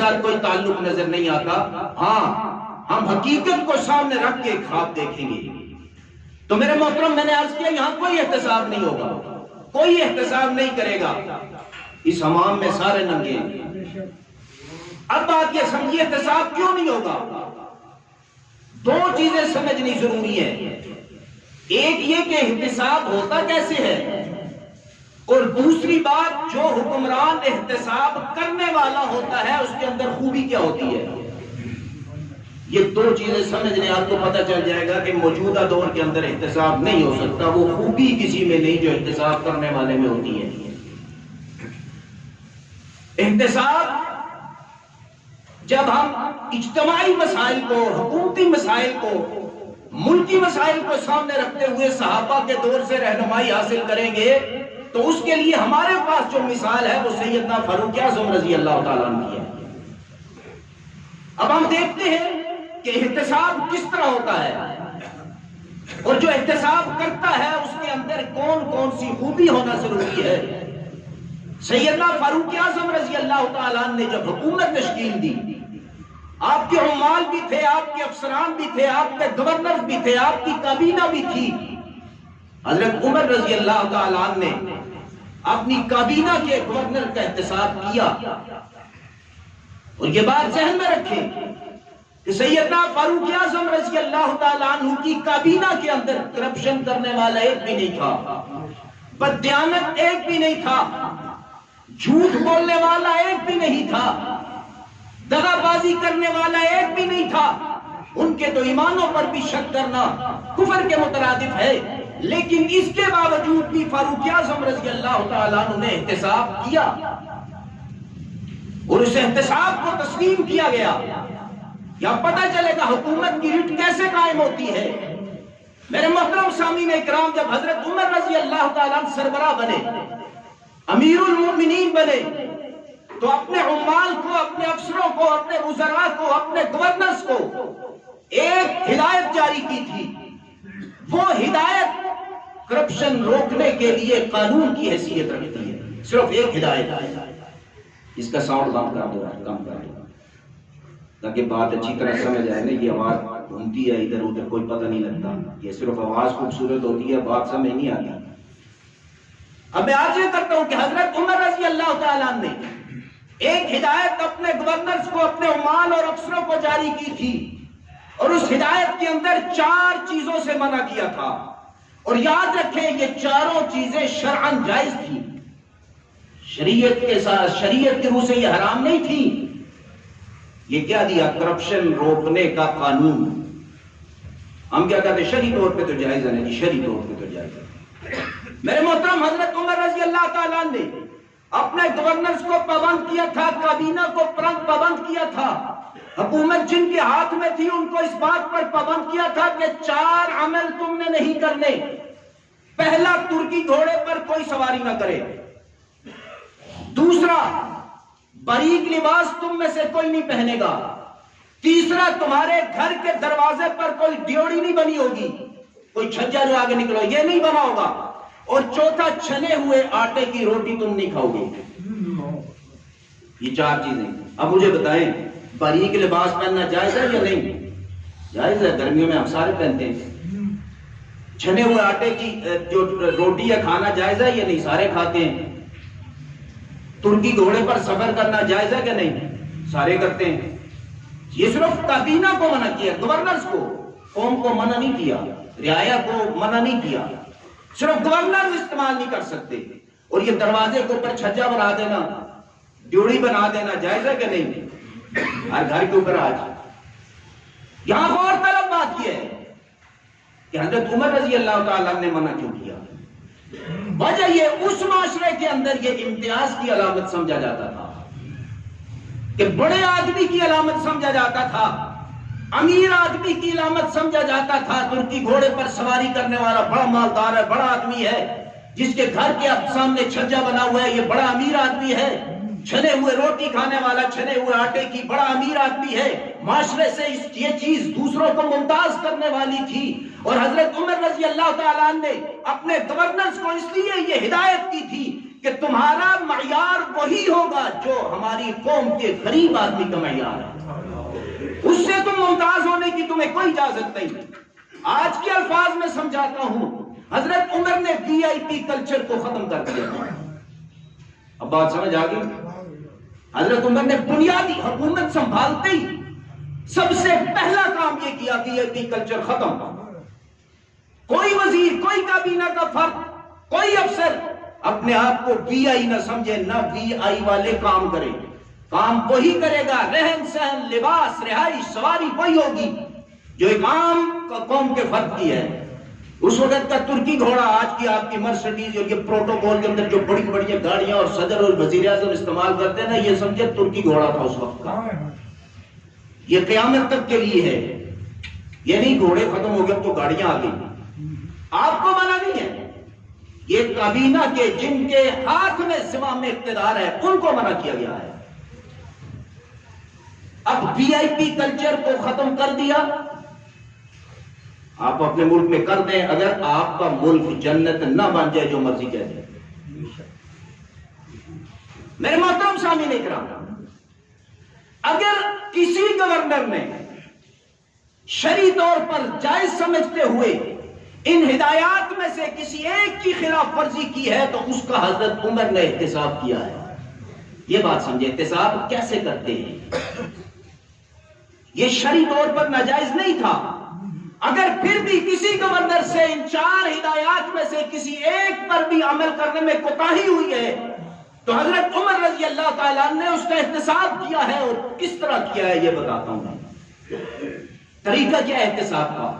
ساتھ کوئی تعلق نظر نہیں آتا. ہاں ہم حقیقت کو سامنے رکھ کے خواب دیکھیں گے. تو میرے محترم میں نے عرض کیا یہاں کوئی احتساب نہیں ہوگا, کوئی احتساب نہیں کرے گا. اس حمام میں سارے ننگے ہیں. اب بات یہ سمجھیے احتساب کیوں نہیں ہوگا. دو چیزیں سمجھنی ضروری ہے. ایک یہ کہ احتساب ہوتا کیسے ہے, اور دوسری بات جو حکمران احتساب کرنے والا ہوتا ہے اس کے اندر خوبی کیا ہوتی ہے. یہ دو چیزیں سمجھنے آپ کو پتہ چل جائے گا کہ موجودہ دور کے اندر احتساب نہیں ہو سکتا. وہ خوبی کسی میں نہیں جو احتساب کرنے والے میں ہوتی ہے. احتساب جب ہم اجتماعی مسائل کو, حکومتی مسائل کو, ملکی مسائل کو سامنے رکھتے ہوئے صحابہ کے دور سے رہنمائی حاصل کریں گے تو اس کے لیے ہمارے پاس جو مثال ہے وہ سیدنا فاروق اعظم رضی اللہ تعالیٰ عنہ کی ہے. اب ہم دیکھتے ہیں کہ احتساب کس طرح ہوتا ہے, اور جو احتساب کرتا ہے اس کے اندر کون کون سی خوبی ہونا ضروری ہے. سیدنا فاروق اعظم رضی اللہ تعالیٰ عنہ نے جب حکومت تشکیل دی, آپ کے عمال بھی تھے, آپ کے افسران بھی تھے, آپ کے گورنر بھی تھے, آپ کی کابینہ بھی تھی. حضرت عمر رضی اللہ تعالیٰ عنہ نے اپنی کابینہ کے گورنر کا احتساب کیا. اور یہ بات ذہن میں رکھیں کہ سیدنا فاروق اعظم رضی اللہ تعالیٰ عنہ کی کابینہ کے اندر کرپشن کرنے والا ایک بھی نہیں تھا, بددیانت ایک بھی نہیں تھا, جھوٹ بولنے والا ایک بھی نہیں تھا, دغا بازی کرنے والا ایک بھی نہیں تھا. ان کے تو ایمانوں پر بھی شک کرنا کفر کے مترادف ہے, لیکن اس کے باوجود بھی فاروق اعظم رضی اللہ تعالیٰ عنہ نے احتساب کیا, اور اس احتساب کو تسلیم کیا گیا. یا پتہ چلے گا حکومت کی رٹ کیسے قائم ہوتی ہے. میرے محترم سامعین اکرام, جب حضرت عمر رضی اللہ تعالیٰ عنہ سربراہ بنے, امیر المومنین بنے, تو اپنے عمال کو, اپنے افسروں کو, اپنے وزراء کو, اپنے گورنرز کو ایک ہدایت جاری کی تھی. وہ ہدایت کرپشن روکنے کے لیے قانون کی حیثیت رکھتی ہے. صرف ایک ہدایت ہے. اس کا ساؤنڈ کم کر دو تاکہ بات اچھی طرح سمجھ آئے نا. یہ آواز گھومتی ہے ادھر ادھر, کوئی پتہ نہیں لگتا. یہ صرف آواز خوبصورت ہوتی ہے, بات سمجھ نہیں آتی. اب میں آج یہ کرتا ہوں کہ حضرت عمر رضی اللہ تعالیٰ عنہ نے ایک ہدایت اپنے گورنرز کو, اپنے عمال اور افسروں کو جاری کی تھی, اور اس ہدایت کے اندر 4 چیزوں سے منع کیا تھا. اور یاد رکھیں یہ چاروں چیزیں شرعاً جائز تھی, شریعت کے ساتھ, شریعت کے روح سے یہ حرام نہیں تھی. یہ کیا دیا؟ کرپشن روکنے کا قانون. ہم کیا کہتے ہیں شرعی طور پہ تو جائز ہے, نہیں شرعی طور پہ تو جائز ہے. میرے محترم حضرت عمر رضی اللہ تعالیٰ نے اپنے گورنرز کو پابند کیا تھا, کابینہ کو پابند کیا تھا, حکومت جن کے ہاتھ میں تھی ان کو اس بات پر پابند کیا تھا کہ 4 عمل تم نے نہیں کرنے. پہلا, ترکی گھوڑے پر کوئی سواری نہ کرے. دوسرا, باریک لباس تم میں سے کوئی نہیں پہنے گا. تیسرا, تمہارے گھر کے دروازے پر کوئی ڈیوڑی نہیں بنی ہوگی, کوئی چھجا جو آگے نکلو یہ نہیں بنا ہوگا. اور چوتھا, چھنے ہوئے آٹے کی روٹی تم نہیں کھاؤ گے. یہ 4 چیزیں. اب مجھے بتائیں باریک لباس پہننا جائز ہے یا نہیں؟ جائز ہے, گرمیوں میں ہم سارے پہنتے ہیں. چھنے ہوئے آٹے کی جو روٹی ہے کھانا جائز ہے یا نہیں؟ سارے کھاتے ہیں. ترکی گھوڑے پر سفر کرنا جائز ہے کہ نہیں؟ سارے کرتے ہیں. یہ صرف کابینہ کو منع کیا, گورنرز کو, قوم کو منع نہیں کیا, رعایا کو منع نہیں کیا. صرف گورنرز استعمال نہیں کر سکتے. اور یہ دروازے کے اوپر چھجا بنا دینا, ڈیوڑی بنا دینا جائز ہے کہ نہیں؟ ہر گھر کے اوپر آج. یہاں غور طلب بات یہ ہے کہ حضرت عمر رضی اللہ تعالیٰ نے منع کیوں کیا. وجہ یہ اس معاشرے کے اندر یہ امتیاز کی علامت سمجھا جاتا تھا, کہ بڑے آدمی کی علامت سمجھا جاتا تھا, امیر آدمی کی علامت سمجھا جاتا تھا. ترکی گھوڑے پر سواری کرنے والا بڑا مالدار ہے, بڑا آدمی ہے. جس کے گھر کے سامنے چھجا بنا ہوا ہے یہ بڑا امیر آدمی ہے. چھنے ہوئے روٹی کھانے والا, چھنے ہوئے آٹے کی, بڑا امیر آدمی ہے. معاشرے سے یہ چیز دوسروں کو ممتاز کرنے والی تھی. اور حضرت عمر رضی اللہ تعالیٰ نے اپنے گورنرز کو اس لیے یہ ہدایت کی تھی کہ تمہارا معیار وہی ہوگا جو ہماری قوم کے غریب آدمی کا معیار ہے، اس سے تم ممتاز ہونے کی تمہیں کوئی اجازت نہیں۔ آج کے الفاظ میں سمجھاتا ہوں، حضرت عمر نے وی آئی پی کلچر کو ختم کر دیا۔ اب بات سمجھ آ گئی؟ حضرت عمر نے بنیادی حکومت سنبھالتے ہی سب سے پہلا کام یہ کیا کہ وی آئی پی کلچر ختم۔ کوئی وزیر، کوئی کابینہ کا فرد، کوئی افسر اپنے آپ کو وی آئی نہ سمجھے، نہ وی آئی والے کام کرے۔ کام وہی کرے گا، رہن سہن، لباس، رہائش، سواری وہی ہوگی جو ایک عام قوم کے فرد کی ہے۔ اس وقت کا ترکی گھوڑا، آج کی آپ کی مرسڈیز اور یہ پروٹوکول کے اندر جو بڑی بڑی گاڑیاں اور صدر اور وزیر اعظم استعمال کرتے ہیں نا، یہ سمجھے ترکی گھوڑا تھا اس وقت کا۔ یہ قیامت تک کے لیے ہے، یہ نہیں گھوڑے ختم ہو گئے اب تو گاڑیاں آ گئی۔ آپ کو منع نہیں ہے، یہ کابینہ کے جن کے ہاتھ میں زمام اقتدار ہے ان کو منع کیا گیا ہے۔ اب وی آئی پی کلچر کو ختم کر دیا، آپ اپنے ملک میں کر دیں، اگر آپ کا ملک جنت نہ بن جائے جو مرضی کہہ دیں۔ میرے محترم سامعین اکرام، اگر کسی گورنر نے شرعی طور پر جائز سمجھتے ہوئے ان ہدایات میں سے کسی ایک کی خلاف ورزی کی ہے تو اس کا حضرت عمر نے احتساب کیا ہے۔ یہ بات سمجھے، احتساب کیسے کرتے ہیں؟ یہ شرعی طور پر ناجائز نہیں تھا، اگر پھر بھی کسی گورنر سے ان 4 ہدایات میں سے کسی ایک پر بھی عمل کرنے میں کوتاہی ہوئی ہے تو حضرت عمر رضی اللہ تعالیٰ عنہ نے اس کا احتساب کیا ہے، اور کس طرح کیا ہے یہ بتاتا ہوں۔ طریقہ کیا ہے احتساب کا؟